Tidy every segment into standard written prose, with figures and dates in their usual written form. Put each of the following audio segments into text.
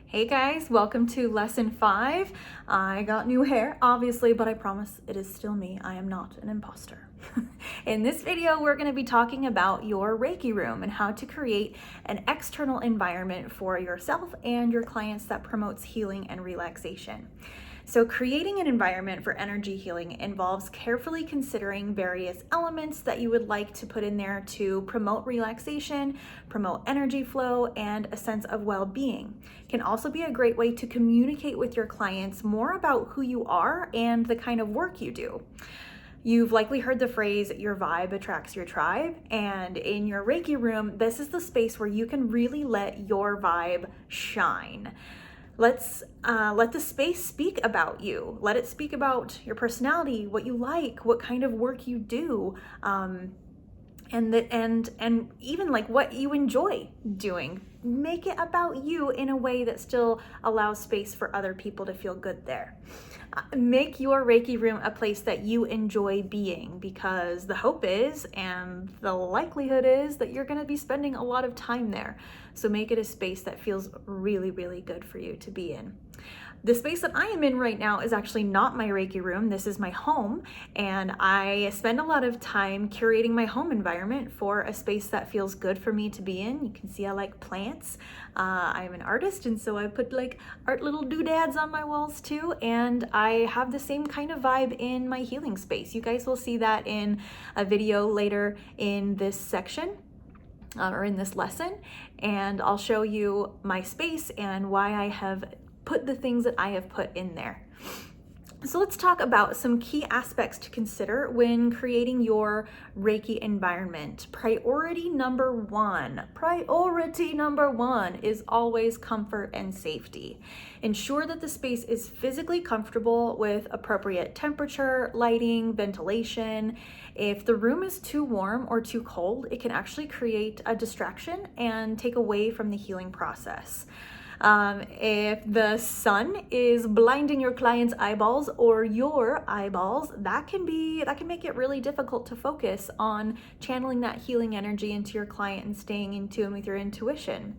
Hey guys, welcome to lesson 5. I got new hair, obviously, but I promise it is still me. I am not an imposter. In this video, we're going to be talking about your Reiki room and how to create an external environment for yourself and your clients that promotes healing and relaxation. So creating an environment for energy healing involves carefully considering various elements that you would like to put in there to promote relaxation, promote energy flow, and a sense of well-being. It can also be a great way to communicate with your clients more about who you are and the kind of work you do. You've likely heard the phrase, your vibe attracts your tribe, and in your Reiki room, this is the space where you can really let your vibe shine. Let the space speak about you. Let it speak about your personality, what you like, what kind of work you do, and even like what you enjoy doing. Make it about you in a way that still allows space for other people to feel good there. Make your Reiki room a place that you enjoy being, because the hope is, and the likelihood is, that you're going to be spending a lot of time there. So make it a space that feels really, really good for you to be in. The space that I am in right now is actually not my Reiki room. This is my home, and I spend a lot of time curating my home environment for a space that feels good for me to be in. You can see I like plants. I'm an artist, and so I put like art little doodads on my walls too, and I have the same kind of vibe in my healing space. You guys will see that in a video later in this section. Or in this lesson, and I'll show you my space and why I have put the things that I have put in there. So let's talk about some key aspects to consider when creating your Reiki environment. Priority number one is always comfort and safety. Ensure that the space is physically comfortable with appropriate temperature, lighting, ventilation. If the room is too warm or too cold, it can actually create a distraction and take away from the healing process. If the sun is blinding your client's eyeballs or your eyeballs, that can make it really difficult to focus on channeling that healing energy into your client and staying in tune with your intuition.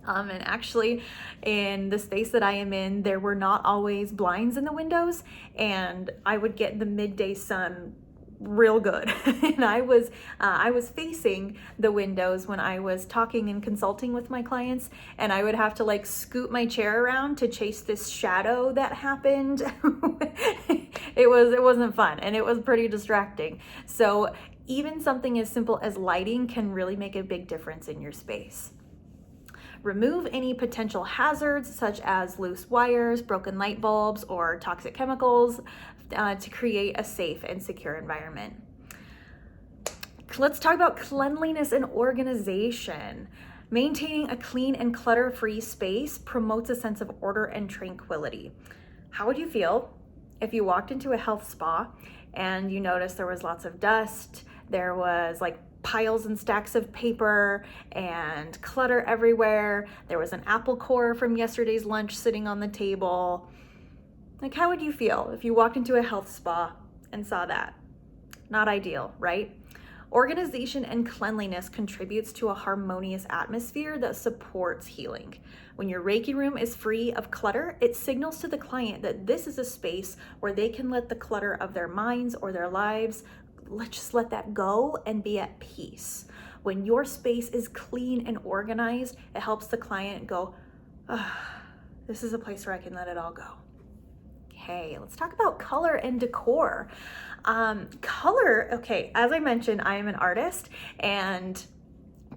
And actually, in the space that I am in, there were not always blinds in the windows, and I would get the midday sun real good. And I was facing the windows when I was talking and consulting with my clients, and I would have to like scoot my chair around to chase this shadow that happened. It wasn't fun, and it was pretty distracting. So even something as simple as lighting can really make a big difference in your space. Remove any potential hazards such as loose wires, broken light bulbs, or toxic chemicals to create a safe and secure environment. Let's talk about cleanliness and organization. Maintaining a clean and clutter-free space promotes a sense of order and tranquility. How would you feel if you walked into a health spa and you noticed there was lots of dust, there was like piles and stacks of paper and clutter everywhere, there was an apple core from yesterday's lunch sitting on the table? Like, how would you feel if you walked into a health spa and saw that? Not ideal, right? Organization and cleanliness contributes to a harmonious atmosphere that supports healing. When your Reiki room is free of clutter, it signals to the client that this is a space where they can let the clutter of their minds or their lives, just let that go and be at peace. When your space is clean and organized, it helps the client go, this is a place where I can let it all go. Okay, let's talk about color and decor. Color, okay, as I mentioned, I am an artist, and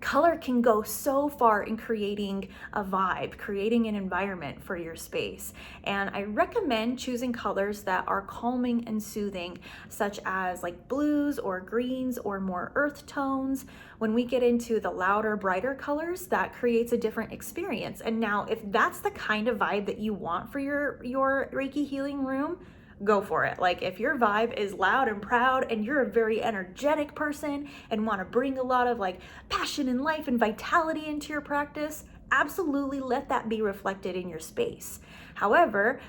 color can go so far in creating a vibe, creating an environment for your space. And I recommend choosing colors that are calming and soothing, such as like blues or greens or more earth tones. When we get into the louder, brighter colors, that creates a different experience. And now, if that's the kind of vibe that you want for your Reiki healing room, go for it. Like, if your vibe is loud and proud and you're a very energetic person and want to bring a lot of like passion and life and vitality into your practice, absolutely let that be reflected in your space. However,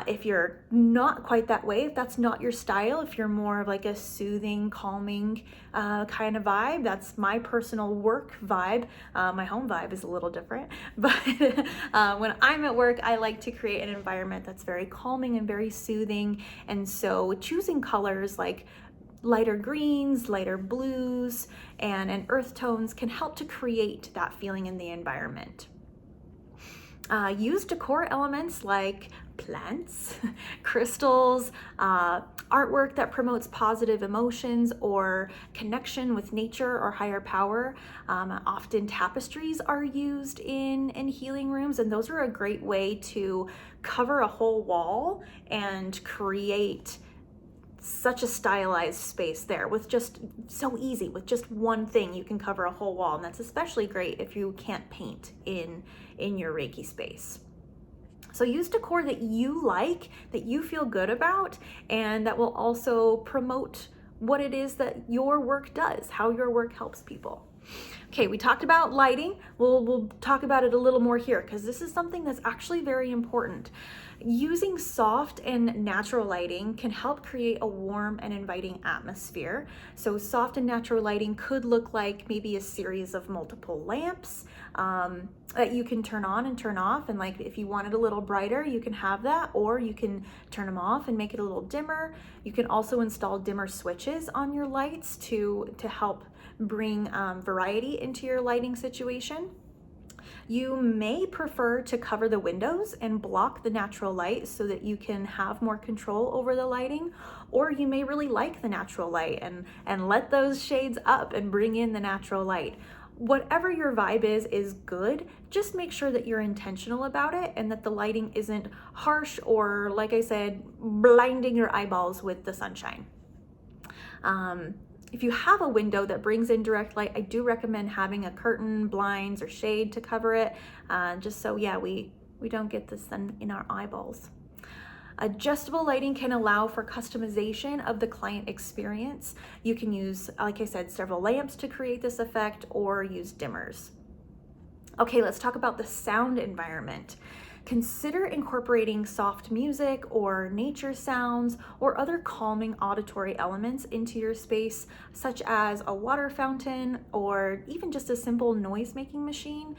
if you're not quite that way, if that's not your style, if you're more of like a soothing, calming kind of vibe, that's my personal work vibe. My home vibe is a little different, but when I'm at work, I like to create an environment that's very calming and very soothing. And so choosing colors like lighter greens, lighter blues, and earth tones can help to create that feeling in the environment. Use decor elements like plants, crystals, artwork that promotes positive emotions or connection with nature or higher power. Often tapestries are used in healing rooms, and those are a great way to cover a whole wall and create such a stylized space there with just so easy. With just one thing, you can cover a whole wall, and that's especially great if you can't paint in your Reiki space. So use decor that you like, that you feel good about, and that will also promote what it is that your work does, how your work helps people. Okay, we talked about lighting. We'll talk about it a little more here because this is something that's actually very important. Using soft and natural lighting can help create a warm and inviting atmosphere. So soft and natural lighting could look like maybe a series of multiple lamps that you can turn on and turn off. And like if you want it a little brighter, you can have that, or you can turn them off and make it a little dimmer. You can also install dimmer switches on your lights to help bring variety into your lighting situation. You may prefer to cover the windows and block the natural light so that you can have more control over the lighting, or you may really like the natural light and let those shades up and bring in the natural light. Whatever your vibe is good. Just make sure that you're intentional about it and that the lighting isn't harsh or, like I said, blinding your eyeballs with the sunshine. If you have a window that brings in direct light, I do recommend having a curtain, blinds, or shade to cover it, just so, we don't get the sun in our eyeballs. Adjustable lighting can allow for customization of the client experience. You can use, like I said, several lamps to create this effect or use dimmers. Okay, let's talk about the sound environment. Consider incorporating soft music or nature sounds or other calming auditory elements into your space, such as a water fountain or even just a simple noise-making machine.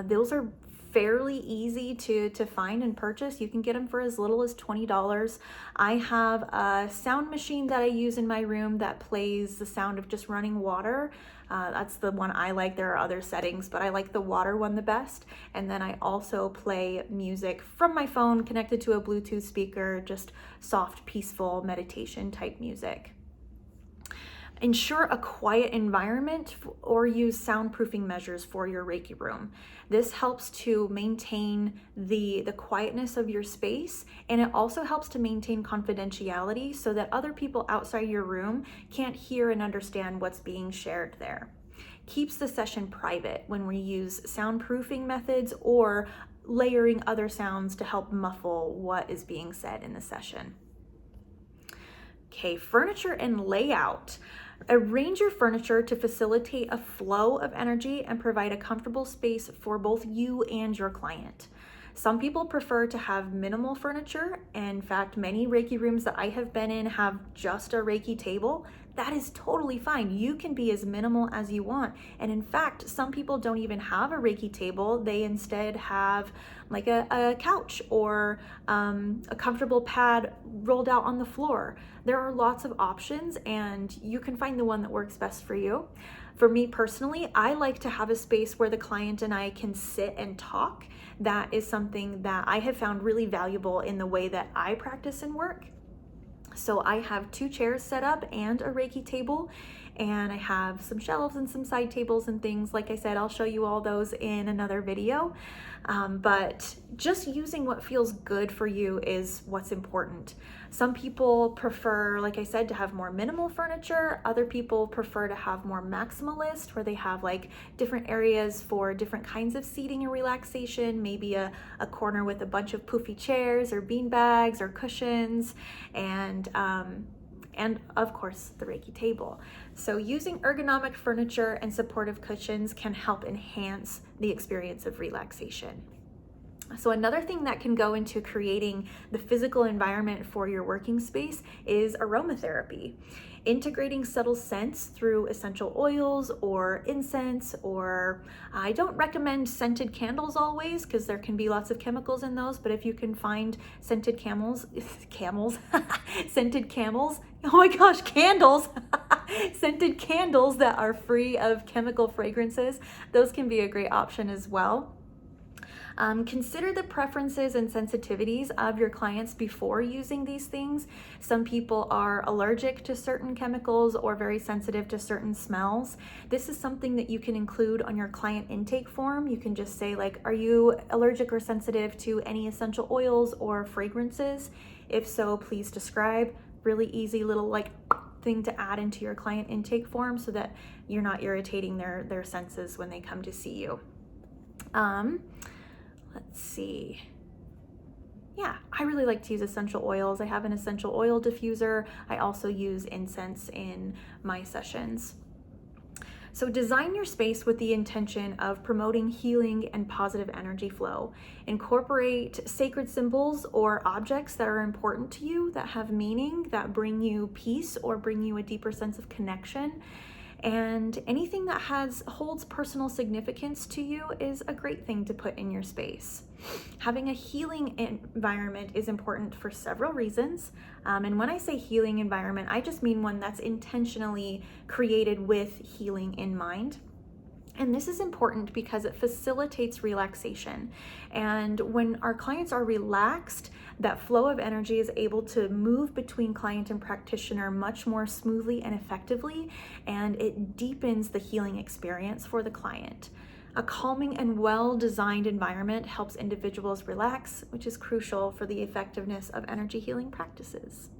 Those are fairly easy to find and purchase. You can get them for as little as $20. I have a sound machine that I use in my room that plays the sound of just running water. That's the one I like. There are other settings, but I like the water one the best. And then I also play music from my phone connected to a Bluetooth speaker, just soft, peaceful meditation type music. Ensure a quiet environment or use soundproofing measures for your Reiki room. This helps to maintain the quietness of your space, and it also helps to maintain confidentiality so that other people outside your room can't hear and understand what's being shared there. Keeps the session private when we use soundproofing methods or layering other sounds to help muffle what is being said in the session. Okay, furniture and layout. Arrange your furniture to facilitate a flow of energy and provide a comfortable space for both you and your client. Some people prefer to have minimal furniture. In fact, many Reiki rooms that I have been in have just a Reiki table. That is totally fine. You can be as minimal as you want. And in fact, some people don't even have a Reiki table. They instead have like a couch or a comfortable pad rolled out on the floor. There are lots of options, and you can find the one that works best for you. For me personally, I like to have a space where the client and I can sit and talk. That is something that I have found really valuable in the way that I practice and work. So I have 2 chairs set up and a Reiki table, and I have some shelves and some side tables and things. Like I said, I'll show you all those in another video. But just using what feels good for you is what's important. Some people prefer, like I said, to have more minimal furniture. Other people prefer to have more maximalist, where they have like different areas for different kinds of seating and relaxation, maybe a corner with a bunch of poofy chairs or bean bags or cushions. And and of course the Reiki table. So using ergonomic furniture and supportive cushions can help enhance the experience of relaxation. So another thing that can go into creating the physical environment for your working space is aromatherapy. Integrating subtle scents through essential oils or incense, or I don't recommend scented candles always because there can be lots of chemicals in those, but if you can find scented scented camels, oh my gosh, candles, scented candles that are free of chemical fragrances, those can be a great option as well. Consider the preferences and sensitivities of your clients before using these things. Some people are allergic to certain chemicals or very sensitive to certain smells. This is something that you can include on your client intake form. You can just say like, are you allergic or sensitive to any essential oils or fragrances? If so, please describe. Really easy little like thing to add into your client intake form so that you're not irritating their senses when they come to see you. Let's see. Yeah, I really like to use essential oils. I have an essential oil diffuser. I also use incense in my sessions. So design your space with the intention of promoting healing and positive energy flow. Incorporate sacred symbols or objects that are important to you, that have meaning, that bring you peace or bring you a deeper sense of connection. And anything that holds personal significance to you is a great thing to put in your space. Having a healing environment is important for several reasons. And when I say healing environment, I just mean one that's intentionally created with healing in mind. And this is important because it facilitates relaxation. And when our clients are relaxed, that flow of energy is able to move between client and practitioner much more smoothly and effectively, and it deepens the healing experience for the client. A calming and well-designed environment helps individuals relax, which is crucial for the effectiveness of energy healing practices.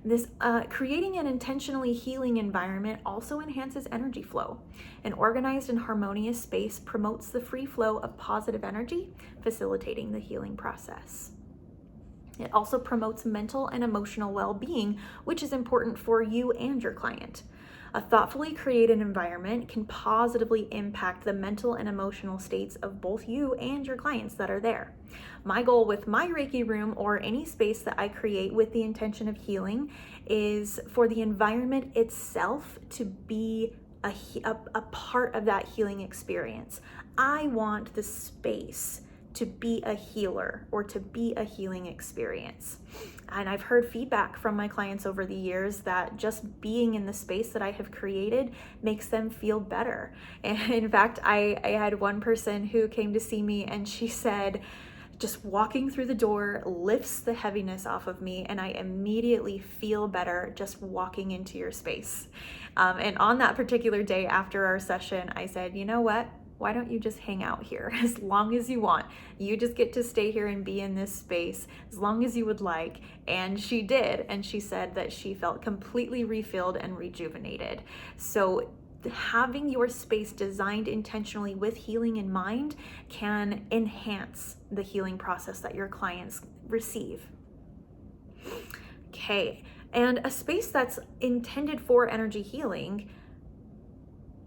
This creating an intentionally healing environment also enhances energy flow. An organized and harmonious space promotes the free flow of positive energy, facilitating the healing process. It also promotes mental and emotional well-being, which is important for you and your client. A thoughtfully created environment can positively impact the mental and emotional states of both you and your clients that are there. My goal with my Reiki room or any space that I create with the intention of healing is for the environment itself to be a part of that healing experience. I want the space to be a healer or to be a healing experience. And I've heard feedback from my clients over the years that just being in the space that I have created makes them feel better. And in fact, I had one person who came to see me and she said, just walking through the door lifts the heaviness off of me and I immediately feel better just walking into your space. And on that particular day after our session, I said, you know what? Why don't you just hang out here as long as you want? You just get to stay here and be in this space as long as you would like. And she did. And she said that she felt completely refilled and rejuvenated. So having your space designed intentionally with healing in mind can enhance the healing process that your clients receive. Okay. And a space that's intended for energy healing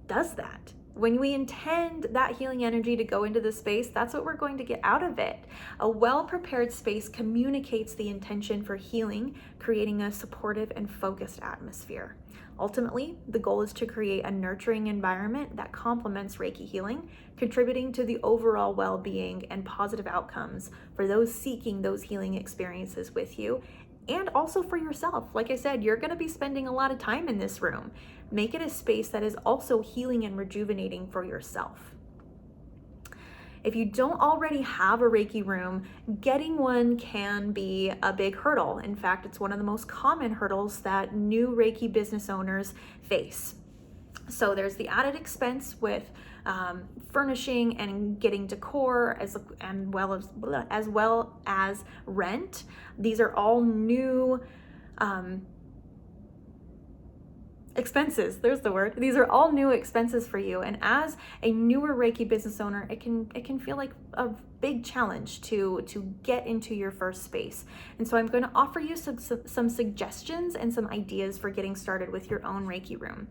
does that. When we intend that healing energy to go into the space, that's what we're going to get out of it. A well-prepared space communicates the intention for healing, creating a supportive and focused atmosphere. Ultimately, the goal is to create a nurturing environment that complements Reiki healing, contributing to the overall well-being and positive outcomes for those seeking those healing experiences with you, and also for yourself. Like I said, you're going to be spending a lot of time in this room. Make it a space that is also healing and rejuvenating for yourself. If you don't already have a Reiki room, getting one can be a big hurdle. In fact, it's one of the most common hurdles that new Reiki business owners face. So there's the added expense with furnishing and getting decor as well as rent. These are all new expenses, there's the word. These are all new expenses for you. And as a newer Reiki business owner, it can feel like a big challenge to get into your first space. And so I'm going to offer you some suggestions and some ideas for getting started with your own Reiki room.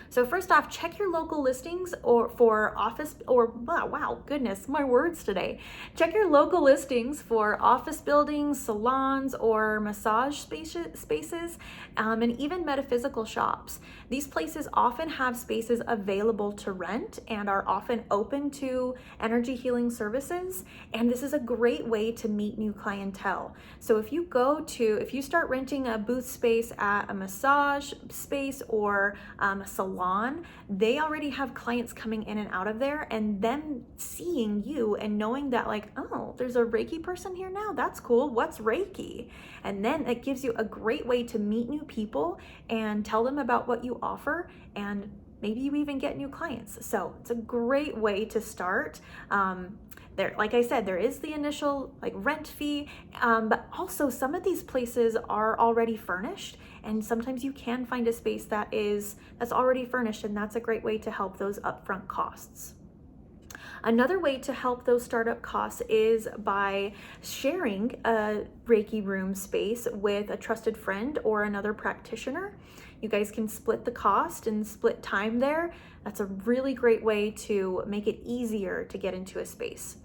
So first off, check your local listings for office, or wow, goodness, my words today. Check your local listings for office buildings, salons, or massage spaces, and even metaphysical shops. These places often have spaces available to rent and are often open to energy healing services. And this is a great way to meet new clientele. So if you start renting a booth space at a massage space or a salon, they already have clients coming in and out of there, and them seeing you and knowing that like, oh, there's a Reiki person here now. That's cool. What's Reiki? And then it gives you a great way to meet new people and tell them about what you offer, and maybe you even get new clients. So it's a great way to start. Like I said, there is the initial like rent fee, but also some of these places are already furnished, and sometimes you can find a space that's already furnished, and that's a great way to help those upfront costs. Another way to help those startup costs is by sharing a Reiki room space with a trusted friend or another practitioner. You guys can split the cost and split time there. That's a really great way to make it easier to get into a space.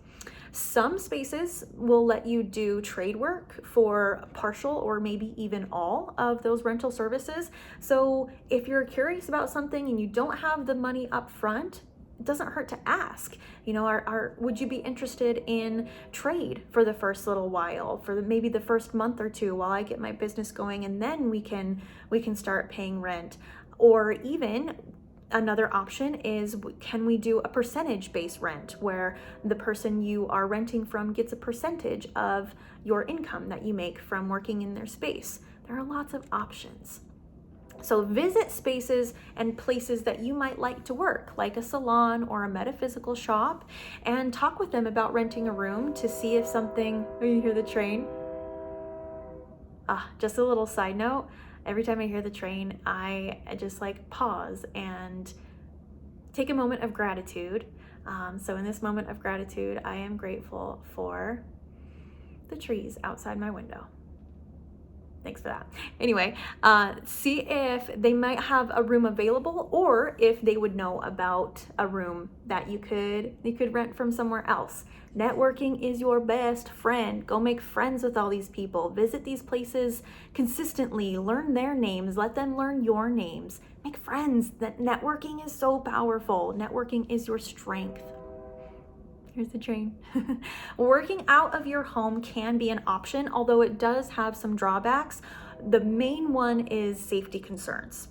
Some spaces will let you do trade work for partial or maybe even all of those rental services. So if you're curious about something and you don't have the money up front, it doesn't hurt to ask, would you be interested in trade for the first little while, for maybe the first month or two while I get my business going, and then we can start paying rent? Or even another option is, can we do a percentage-based rent where the person you are renting from gets a percentage of your income that you make from working in their space? There are lots of options. So visit spaces and places that you might like to work, like a salon or a metaphysical shop, and talk with them about renting a room to see if something, oh, you hear the train? Just a little side note, every time I hear the train, I just like pause and take a moment of gratitude. So in this moment of gratitude, I am grateful for the trees outside my window. Thanks for that. Anyway, see if they might have a room available, or if they would know about a room that you could rent from somewhere else. Networking is your best friend. Go make friends with all these people. Visit these places consistently. Learn their names. Let them learn your names. Make friends. That networking is so powerful. Networking is your strength. Here's the train. Working out of your home can be an option, although it does have some drawbacks. The main one is safety concerns.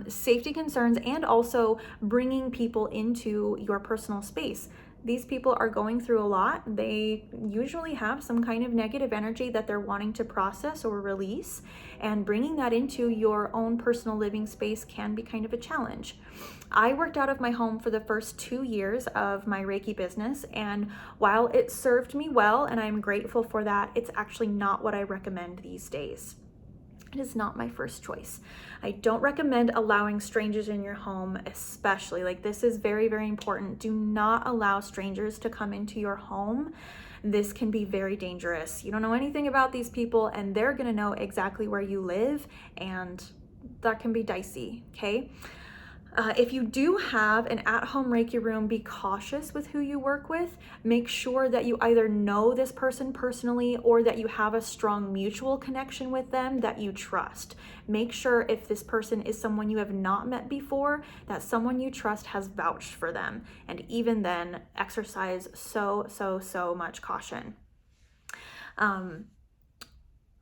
Safety concerns, and also bringing people into your personal space. These people are going through a lot. They usually have some kind of negative energy that they're wanting to process or release, and bringing that into your own personal living space can be kind of a challenge. I worked out of my home for the first 2 years of my Reiki business, and while it served me well and I'm grateful for that, it's actually not what I recommend these days. It is not my first choice. I don't recommend allowing strangers in your home, especially. Like, this is very, very important. Do not allow strangers to come into your home. This can be very dangerous. You don't know anything about these people, and they're gonna know exactly where you live, and that can be dicey, okay? If you do have an at-home Reiki room, be cautious with who you work with. Make sure that you either know this person personally, or that you have a strong mutual connection with them that you trust. Make sure, if this person is someone you have not met before, that someone you trust has vouched for them. And even then, exercise so much caution.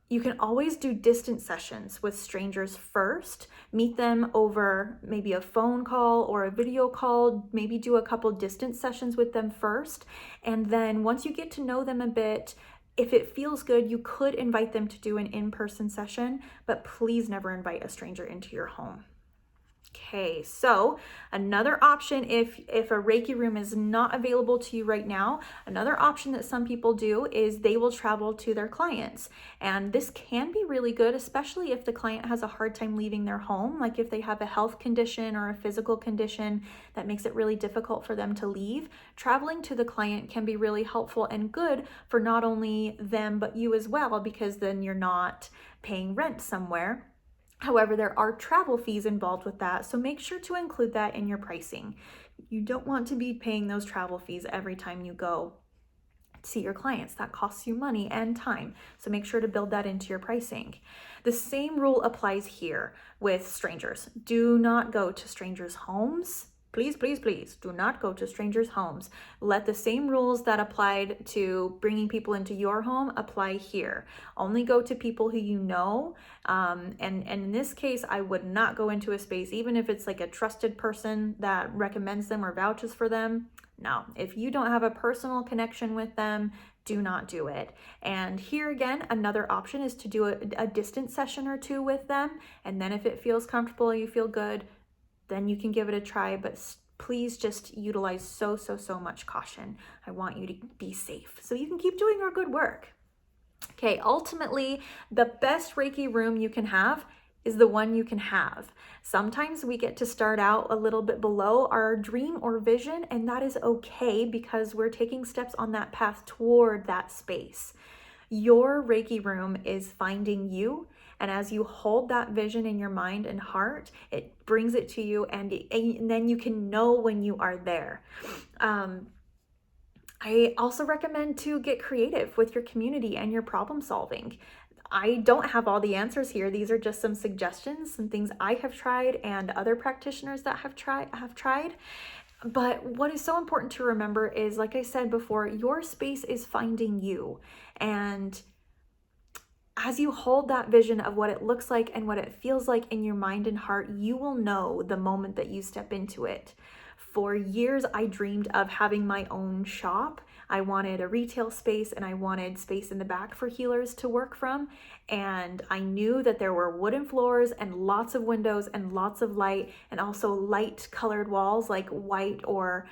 You can always do distance sessions with strangers first. Meet them over maybe a phone call or a video call. Maybe do a couple distance sessions with them first. And then once you get to know them a bit, if it feels good, you could invite them to do an in-person session, but please never invite a stranger into your home. Okay, so another option, if a Reiki room is not available to you right now, another option that some people do is they will travel to their clients. And this can be really good, especially if the client has a hard time leaving their home, like if they have a health condition or a physical condition that makes it really difficult for them to leave. Traveling to the client can be really helpful and good for not only them, but you as well, because then you're not paying rent somewhere. However, there are travel fees involved with that, so make sure to include that in your pricing. You don't want to be paying those travel fees every time you go see your clients. That costs you money and time, so make sure to build that into your pricing. The same rule applies here with strangers. Do not go to strangers' homes. Please, please, please do not go to strangers' homes. Let the same rules that applied to bringing people into your home apply here. Only go to people who you know. And in this case, I would not go into a space, even if it's like a trusted person that recommends them or vouches for them. No, if you don't have a personal connection with them, do not do it. And here again, another option is to do a distance session or two with them. And then if it feels comfortable, you feel good, then you can give it a try, but please just utilize so much caution. I want you to be safe so you can keep doing your good work. Okay, ultimately, the best Reiki room you can have is the one you can have. Sometimes we get to start out a little bit below our dream or vision, and that is okay because we're taking steps on that path toward that space. Your Reiki room is finding you, and as you hold that vision in your mind and heart, it brings it to you, and then you can know when you are there. I also recommend to get creative with your community and your problem solving. I don't have all the answers here. These are just some suggestions, some things I have tried and other practitioners that have tried. But what is so important to remember is, like I said before, your space is finding you. And as you hold that vision of what it looks like and what it feels like in your mind and heart, you will know the moment that you step into it. For years, I dreamed of having my own shop. I wanted a retail space and I wanted space in the back for healers to work from. And I knew that there were wooden floors and lots of windows and lots of light, and also light colored walls like white or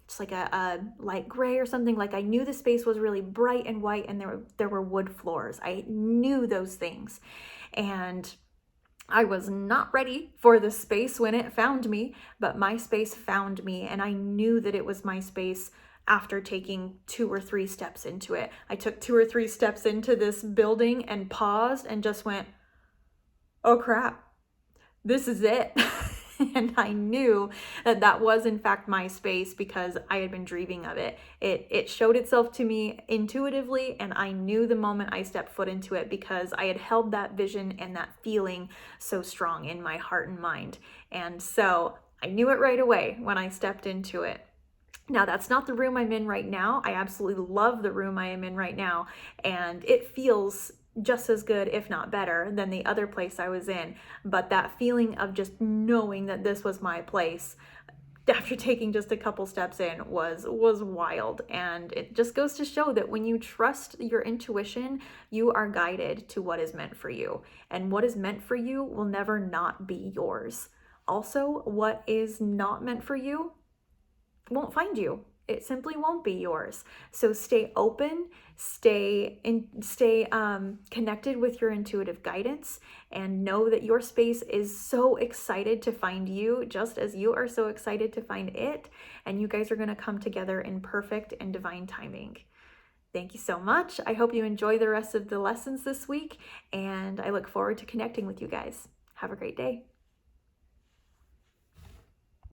just like a light gray or something. Like I knew the space was really bright and white, and there were wood floors. I knew those things. And I was not ready for the space when it found me, but my space found me, and I knew that it was my space after taking 2 or 3 steps into it. I took 2 or 3 steps into this building and paused and just went, oh crap, this is it. And I knew that that was in fact my space because I had been dreaming of it. It showed itself to me intuitively, and I knew the moment I stepped foot into it because I had held that vision and that feeling so strong in my heart and mind. And so I knew it right away when I stepped into it. Now, that's not the room I'm in right now. I absolutely love the room I am in right now, and it feels just as good, if not better, than the other place I was in. But that feeling of just knowing that this was my place after taking just a couple steps in was wild. And it just goes to show that when you trust your intuition, you are guided to what is meant for you. And what is meant for you will never not be yours. Also, what is not meant for you won't find you. It simply won't be yours. So stay open, stay connected with your intuitive guidance, and know that your space is so excited to find you, just as you are so excited to find it. And you guys are going to come together in perfect and divine timing. Thank you so much. I hope you enjoy the rest of the lessons this week, and I look forward to connecting with you guys. Have a great day.